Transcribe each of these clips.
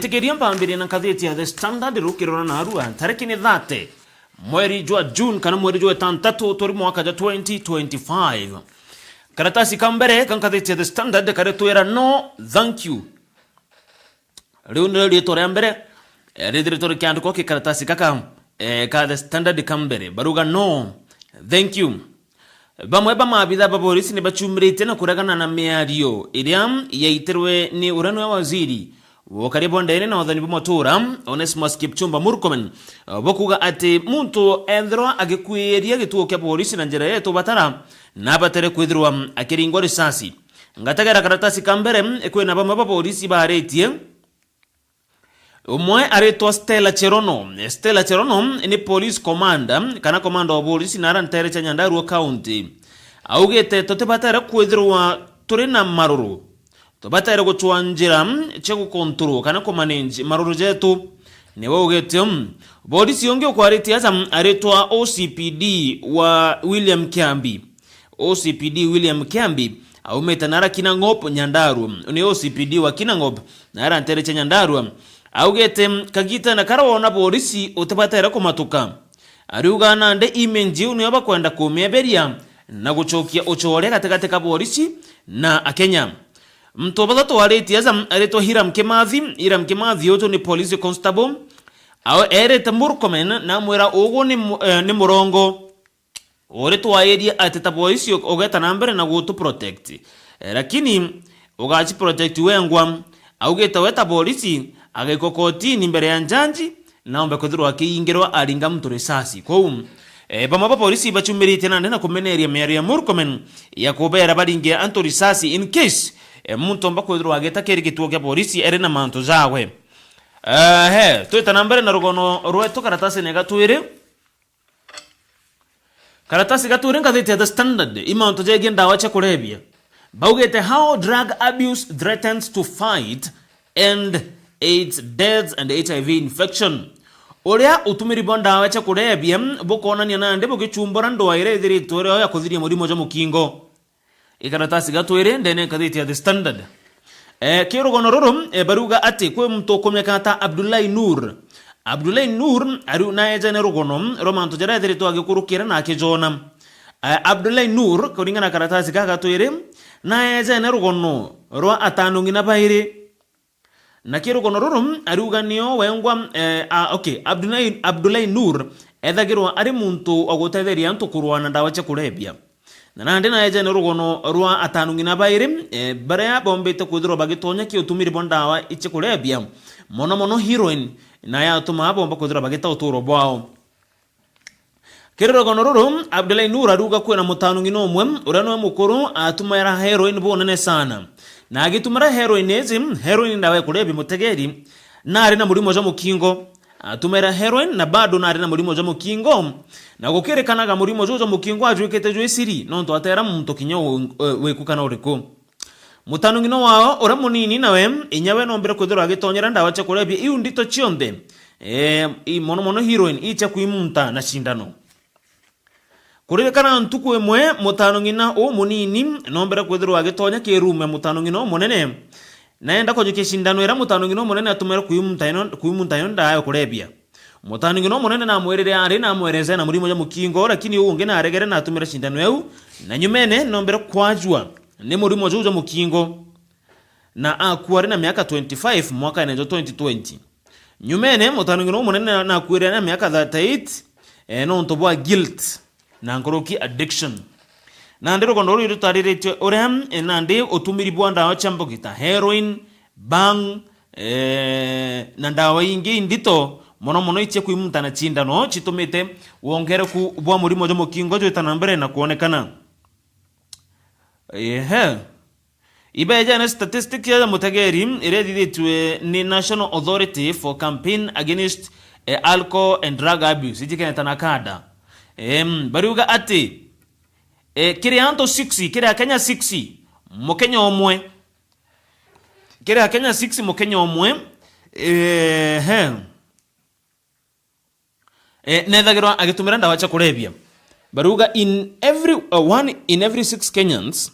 Tikiria mpambiri na katheti ya The Standard rukirora na arua tariki ni 30 mweri jwa June kana mweri jwa 3 tori mwaka ja 2025. Karatasi kambere kan katheti ya The Standard karetwera no thank you. Riu ndio rito mbere rito kiandiko ki karatasi kaka ka The Standard kambere baruga no thank you. Bamwe bamabitha baborisi ni bachumrite na kuragana na miario iria yaitirwe ni urano wa waziri Wakaribu ndene na wathani b'amatora Onesmus Kipchumba Murkomen bokuga ati muntu endro agikwiria gituo kya polisi na njira yetu batara na batere kwithirwa akiringwa risasi ngatagera karatasi kambere ekwena bamwe ba polisi baretie umwe aretwa Stella Cherono ni police commander kana commander wa polisi na rantere cha Nyandarua County augete tote batara kwithirwa turi na maruru Tobatera guchwanjira chego control kana ko manage maruru jetu ne wogete polisi yonge kwariti asa aretwa OCPD wa William Kiambi au metanara Kinangop Nyandarua ni OCPD wa Kinangop na rantere cha Nyandarua au gete kagita na karawona polisi utabatera kumatuka ariuga nande imenji unyoba kwenda kumeberia na guchokia ochore katikati ka polisi na Akenya Mtobatatu wareti yaza areto Hiram Kimathi oto ni police constable au ereta Murkomen na mwera ogo ni murongo oreto waedi ateta polisi ogeta nambere na go to protect lakini ogachi protect wengwa au geta weta polisi agekokoti ni mbere ya njanji na ombe kodhirwa kiingirwa aringa mtu risasi kwa bamaba polisi bachumirite na kumeneria meria Murkomen ya kubera baringe anto risasi in case muntu mba kwithirwa ageta kiri kituo kya polisi eri na manto zawe twita nambere na rugono rwetu karatasi ne gatwire karatasi gatwire ngathite The Standard imanto jege ndawa cha kulebia baugete how drug abuse threatens to fight and AIDS deaths and HIV infection oria utumiri bondawa cha kulebia bukona ni nande bugichumbora ndo waire thiri tore ya kuthiria murimo jo mukingo Ikaratasi gatwire ndene katheti ya The Standard kirugono ruru baruga ati kwe mtu kumyakata Abdullahi Nur aru na ejane rugono romanto jara thiri to agikurukira na akijona Abdullahi Nur kuringana karatasi gatwire na ejane rugono ro atanu ngina baire na kirugono ruru aruga niyo wengwa Abdullahi Nur ethagirwa ari muntu ogutetheria antu kurwana ndawa cha kulebia Nande na ejene rugono rwa atanu ngina baire bare bombete kudro bagitonya ki utumiri bondawa iche kulebia mono heroin na ya tuma bomba kudro bagita uturo bwao Kero gono ruru Abdullahi Nur aruga kwena mutanu ngino omwe urano mukuru atumira heroin bonene sana na agitumira heroin ndawe kulebia mutegeri na ari na murimo jo mukingo atumira heroin na bado na ari na murimo jo mukingo na gukerekanaga murimo jojo mukingo ajwekete jo esiri no ndo atera muntu kinyo wekukana uriko mutanu ngino wao ora munini nawe inyawe no mbere kwithira agitonyera ndawa cha kulebia iu ndito chionde i mono heroin icha kuimunta na shindano kurekana ntuku emwe mutanu ngina o munini no mbere kwithira agitonya kirume mutanu ngino monene naenda kujike shindano era mutanu ngino monene atumera kuimunta yonda ayo kulebia Mutanu ngino monene na mwerere ari na mwereze na murimo ya mukingo lakini unge na aregere na atumira shindano yau na nyumene nombere kwajwa ni murimo jo mukingo na akuari na miaka 25 mwaka ene 2020 nyumene mutanu ngino monene na akuari na miaka 38 no ntobwa guilt na ngoroki addiction na ndero kondoro yutarirete orem nande otumiri bwanda wachambogita heroin bang na ndawa ingi ndito mono iche kuimunta na chindano chitumite wongere ku bwa murimo jo mukingo jo itanambere na kuonekana ibeja na statistics ya mutegeri ireditwe ni National Authority for Campaign Against Alcohol and Drug Abuse ijike tanakada bariuga ati kirianto 6 kira Kenya 6 mukenya omwe kira Kenya 6 mukenya omwe Nedagirwa agitumira ndawa cha kulebia baruga in every 6 Kenyans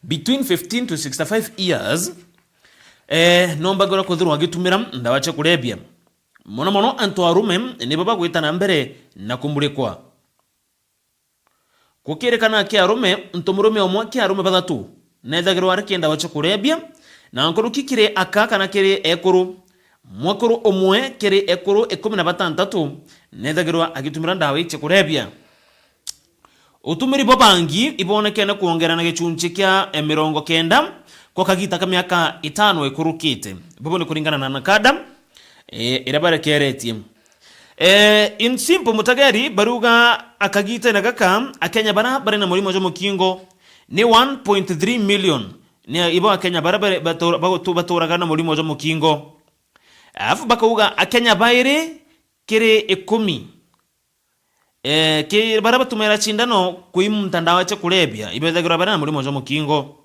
between 15 to 65 years nomba gora kuthirwa gitumira ndawa cia kurebia mono antu arume ni baba gwitana mbere na kumurikwa kukirekana kia arume ntomurume omwe kia arume bathatu nethagirwa ari kienda wacha kurebia na nkuru kikire akaka na kiri ekuru mwakuru omwe kiri ekuru 16 nethagirwa agitumira ndawa iche kurebia utumiri bobangi ibonekene kuongerana gicunchi kia 90 kwa kagita ka miaka 5 ekurukite bobo ni kuringana na nakada irabare keretie in simple mutageri baruga akagita na gaka akenya bari na mulimo jo mukingo ni 1.3 million ni ibo akenya bara batora na mulimo jo mukingo afu bakauga akenya baire kire 10 ke bara batumera chindano kuimu mtandao cha kurebia ibethagirwa bara na mulimo jo mukingo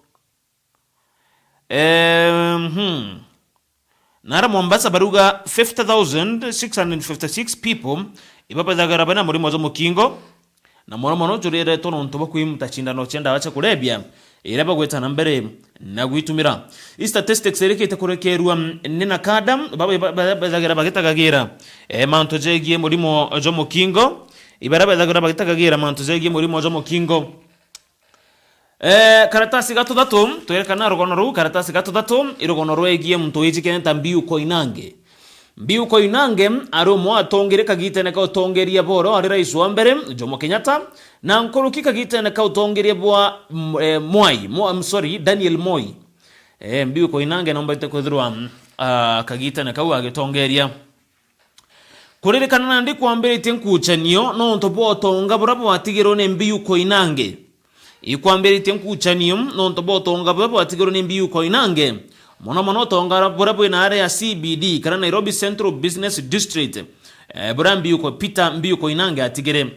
Nara Mombasa baruga 50,656 people ibapethagara bana muri mozo mukingo na mono jurire tono ntoba kuimuta chindano chenda wacha kurebia iraba gwetana mbere na gwitumira statistics erekete kurekerwa nina kadam bapethagara bagitagagira manto jegie muri mozo mukingo ibarabethagara bagitagagira manto jegie muri mozo mukingo karatasi gatudatu twerekana rogono ru karatasi gatudatu irogono rwegie muntu ijikene tambiu koinange mbiu koinange aro mo atongere kagitene ka utongeria boro ari rais wa mbere Jomo Kenyatta na nkuruki kagitene ka utongeria bwa Daniel Moi mbiu koinange nomba itekwithirwa kagitene ka agitongeria kuririkana nandi kwambere tinkuchanio no ntobo otonga burabo watigiro ne mbiu koinange ikwambere tenkuchanio no ntobo tonga babo atigiro ni mbiu koinange mono tonga burabo na area ya CBD kana Nairobi Central Business District burambi uko Peter mbiu koinange atigire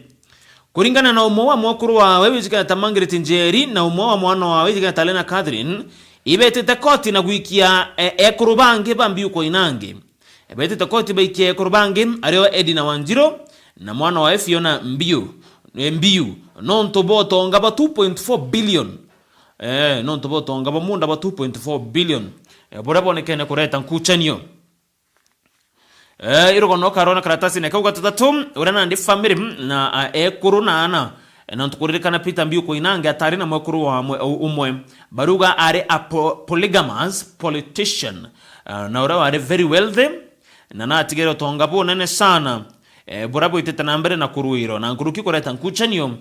kuringana na umowa mwakuru wa wewizika tamangire tinjeri na umowa mwana wa wewizika Talena Catherine ibetete koti na gwikia ekurubange bambiu koinange ibetete koti baikia ekurubange ariwa Edina Wanjiro na mwana wa Fiona mbiu non tobo tonga ba 2.4 billion non tobo tonga ba munda ba 2.4 billion burabo nekene kureta nkuchanio irogono karona karatasi ne kauga tatatum urana ndi family na ekuru na ana na ntukuririkana Peter mbiu koinange atari na mwekuru wa umwe baruga are a polygamous politician na urawa are very wealthy na atigero tonga bo nene sana burabo itete nambere na kuruiro na nkuruki kureta nkuchanio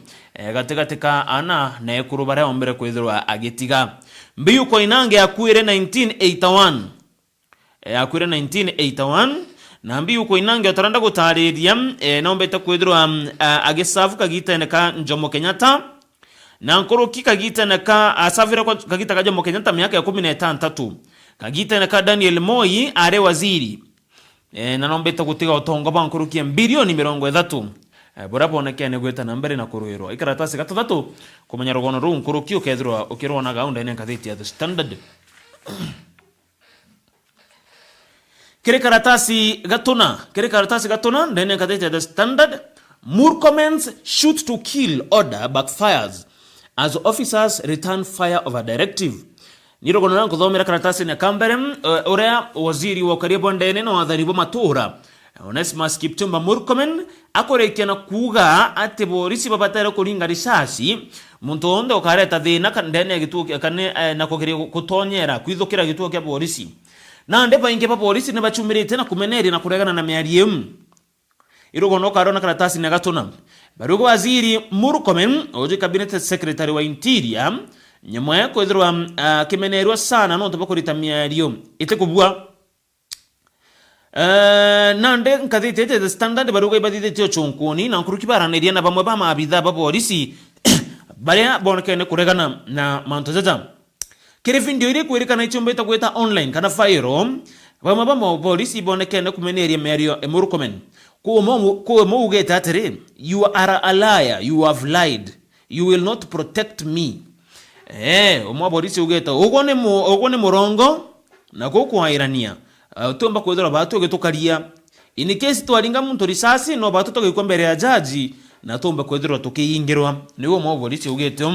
gategateka ana na ekuru bare ombere kwithirwa agitiga mbiu koinange akuire 1981 na mbiu koinange otaranda gutariria nombete kwithirwa agisavu kagitene ka Jomo Kenyatta na nkuruki kagitene ka asavira kwa kagita ka Jomo Kenyatta miaka ya 16 kagitene ka Daniel Moi are waziri na nombeta gutiga otonga bankurukie bilioni 30 burabo nekene gweta nambere na kuruiro ikaratasi gatatu kumenya rogono ru nkurukio kethirwa ukirona gaunda ine kathiti ya The Standard kire karatasi gatuna ndene kathiti ya The Standard. Murkomen's shoot to kill order backfires as officers return fire over directive. Nirogono nangu thomera karatasi na kambere urea waziri wa karibu ndene na wadharibu matura Onesmus Kipchumba Murkomen akorekia na kuga ate borisi babatera kuringa risasi muntu onde okareta thina kandene gituo kane na kokiri kutonyera kwithukira gituo kya borisi na ndepa inge pa borisi ne bachumirite na kumeneri na kuregana na miariem irogono karona karatasi na gatuna barugo waziri Murkomen oje cabinet secretary wa interior nyamwe kwithirwa kimenerwa sana no ntobakurita miario itekubwa nande nkathite The Standard baruga ibadite tio chunkuni na nkuruki baraniria na bamwe ba mabitha ba polisi baria bonekene kuregana na mantozaza kire video ire kwirikana ichombeta kweta online kana fire bamwe ba polisi bonekene kumeneria merio Murkomen ko mo ugeta tere you are a liar, you have lied, you will not protect me omwa polisi ugeta ogone murongo na gukwairania tumba kwethera batu getukaria in case twaringa muntu risasi no batu tugikwa mbere ya jaji na tumba kwethera tukiyingirwa niwo mwa polisi ugete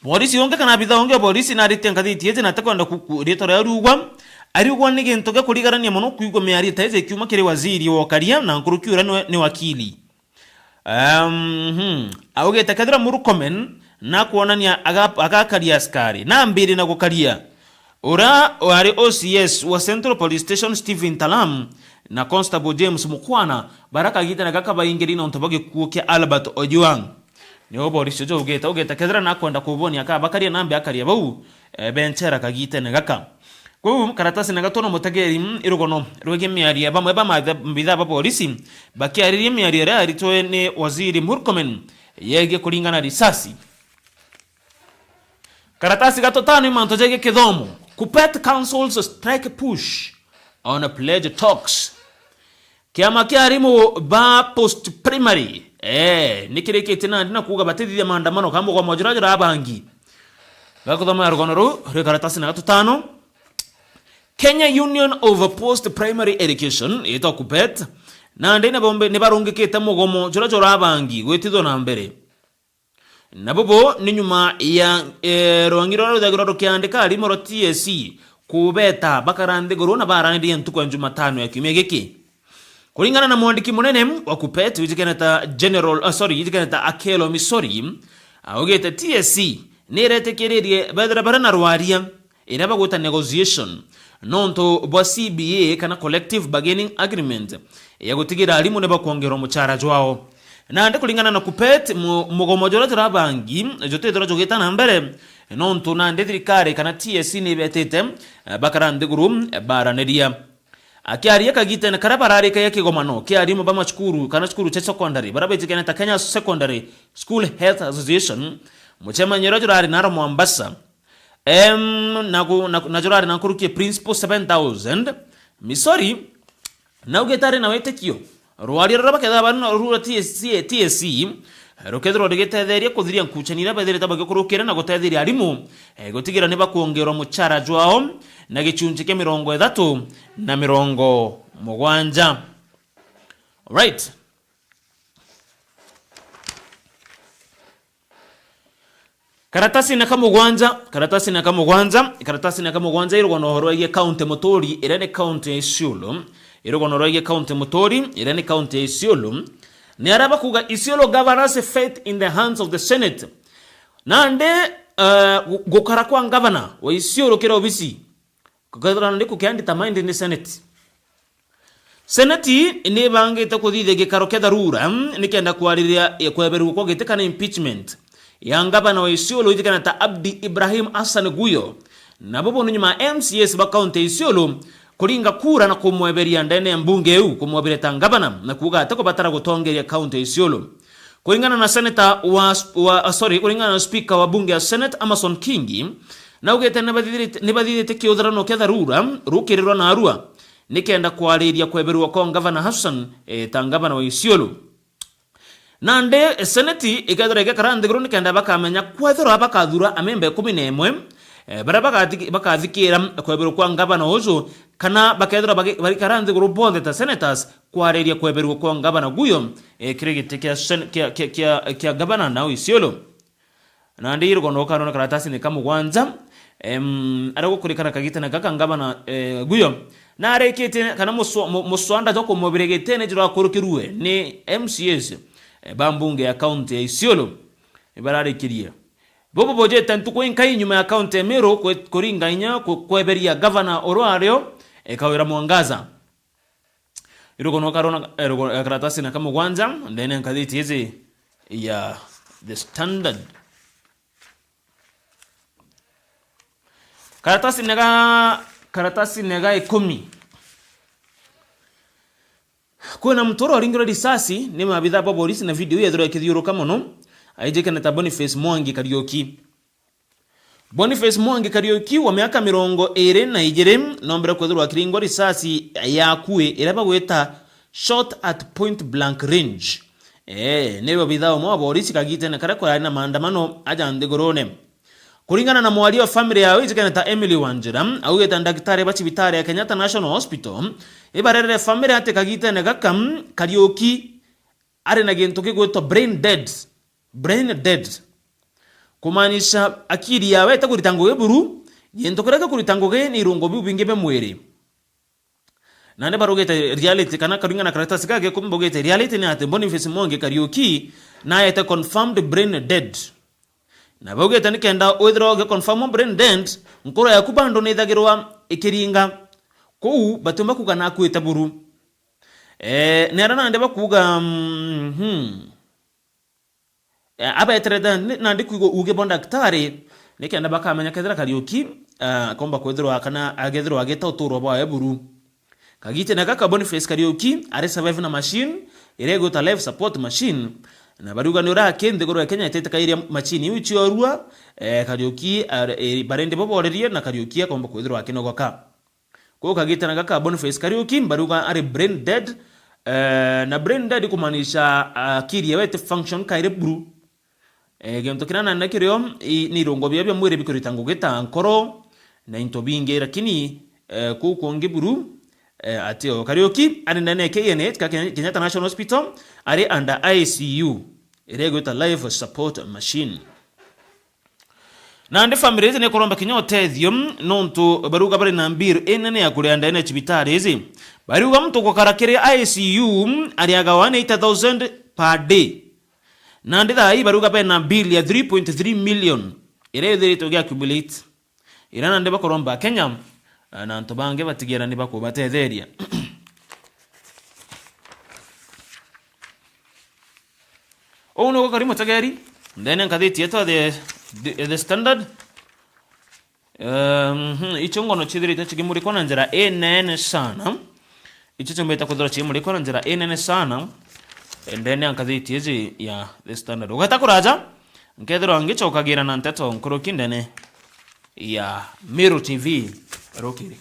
polisi onge kana bitha onge polisi na ritenga thitiete na takwenda kuretora rugwa ari ugwa ni gintu ge kurigarania muno kuigo meari taize kiuma kiri waziri wa karia na nkurukiura ni wakili auge takadra Murkomen na kuonania agakaria askari na mbiri na gukaria ura wari OCS wa Central Police Station Stephen Talam na Constable James Mukwana baraka gita na gaka baingiri na ontabage kuokia Albert Ojuang ni obo rishojo ugeta kadra na kwenda kuboni akabakaria nambe akaria bau benchera kagite na gaka kwa karatasi na gatono mutageri irugono rwege miaria bamwe bamabitha ba polisi bakiaririe miaria aritoe ni waziri Murkomen yege kulingana risasi. Karatasi gatotano mantojege kidhomo Kuppet Council's strike push on a pledge talks. Kiama kiarimu ba post primary nikireke tina ndina kuga batithia maandamano kamo kwa mojurajo abangi. Gakothoma irugono karatasi na gatotano Kenya Union of Post Primary Education ito Kuppet na ndina bombe ne barungikite mugomo jurajo abangi gwetitho na mbere. Nabobo ni nyuma ya rwangiro rudagiro kiandika rimoro TSC kubeta bakarande gorona barandi ntuko Jumatano ya kimegeki. Kulingana na mwandiki munene wa Kuppet wijikanata yijikanata Akelo Misori augete TSC niretekererie badra barana rwaria iraba gota negotiation nonto bwa CBA kana collective bargaining agreement ya gutigira alimu ne bakongero muchara jwao na ande kulingana na Kuppet mugomojora turabangi jote jogeta na mbere nonto na ande thirikari kana TSC ne betete bakarande guru baraneria akiaria kagite na karabarare kaya kigomano kiarimo bamachukuru kana chukuru cha secondary barabejikana ta Kenya Secondary School Health Association muchema nyerojora naro Mombasa najurari na kurukie principal 7000 Misori na ugetare na wetekio rwari rabakeda bana rura TSC rokedro degetetheria kuthiria nkuchanira bethere tabage kurukira na gutetheria arimu gutigira ne bakongerwa muchara jwao na gichunje ke 30 na 70. Right. Karatasi na kamugwanja irugono horoye county Motori irene county Isiolo irugono horoye county Motori irene county Isiolo ni araba kuga Isiolo governor's fate in the hands of the Senate nande gukara kwa governor wa Isiolo kira obisi kugadra nde kukiandita mind in the Senate ni bangite kuthithe gikaro kia dharura nikenda kwariria kweberu ko gitekana impeachment ya ngabana wa Isiolo itikana ta Abdi Ibrahim Hassan Guyo na bobo nyuma MCS ba county Isiolo kuringa kura na kumweberia ndene mbunge yu kumwebireta ngabana na kuga atako batara gutongeria county Isiolo kulingana na senator kulingana na speaker wa bunge ya Senate Amason Kingi na ugete nibadhirite kiotharano kia dharura rukirirwa na arua nikenda kwariria kweberwa kwa ngabana Hassan tangabana wa Isiolo nande senati ikadorege karande guru nikenda bakamenya kwethora bakathura amembe 11 bakathikira kweberu kwa ngabana ozo kana bakethora bari karande guru bonde ta senators kwareria kweberu kwa ngabana Guyo kirigite kia ngabana na Isiolo nande irugono karona karatasi ni kamugwanza arago kurikana kagite na gaka ngabana Guyo na arekete kana muswanda joko mobiregete ne jira kurukirue ni MCS bambunge ya county ya Isiolo ibarare kiria bobo boje tantu ko inkai nyuma ya county ya Meru kuringa inya kweberia governor orwario ekawira Mwangaza irugono karona karatasi na kama kwanza ndene nkaditi hizi ya The Standard karatasi nega 10 kuna mtoro aringira risasi ni mabitha pa polisi na video yethro kithiuruka muno aijekana ta Boniface Mwangi Kariuki wa miaka 22 nombera kwethirwa kiringo risasi yakue iraba gweta shot at point blank range nebo bidha mo polisi kagite na karakora na maandamano ajande gorone kulingana na mwali wa family yao ijekana ta Emily Wanjira au yeta daktari ba cibitari ya Kenyatta National Hospital ibarere family ate kagite na gakam Kariuki are na gento kigweto brain dead kumanisha akili yawe takuritango eburu yento kureka kuritanguge ni irungo biu bingi be mwiri nande barugete reality kana karinga na karatasi kage kumbogete reality ni ate Boniface Mwangi Kariuki na yete confirmed brain dead na bogete nikenda withdraw confirmed brain dead nkoro ya kubando ni thagirwa ikiringa kou batumba kugana kwita buru nera nande bakuga aba etreda nande kuigo uge bonda daktari nikenda bakamenya kethira Kariuki komba kwithirwa kana agethirwa ageta uturo bwa eburu kagite na kaka Boniface Kariuki are survive na machine irego ta life support machine na baruga ni ora kende goro ya Kenya itete kairia machine uchi orua Kariuki barende boborerie na Kariuki komba kwithirwa akinogoka ko kagite na kaka Boniface Kariuki baruga are brain dead na brain dead kumanisha akiri yete function kaire buru gemto kinana na kirio ni rongo bya mwire bikuritango geta nkoro na into binge lakini kuko ngeburu atio Kariuki ani nane KNH Kenyatta National Hospital ari under ICU irego ta life support machine na ndi family ne koromba kinyote thium nonto baruga bari na mbir enene yakuri anda ene chibitari hizi baruga mtu ko karakere ICU ari agawana 8000 per day na ndi dai baruga pe na bill ya 3.3 million irego to accumulate irana ndi bakoromba Kenya na ntobange batigera ni bako batetheria ono karimo tagari ndene nkaditi yeto the standard ichongo no chidiri tachigimuri kona njera enene sana ichicho mbeta kudora chimuri kona njera enene sana ndene nkaditi yezi ya the standard ugata kuraja nkedro angicho kagira na nteto nkoro kindene ya Miru TV rokiri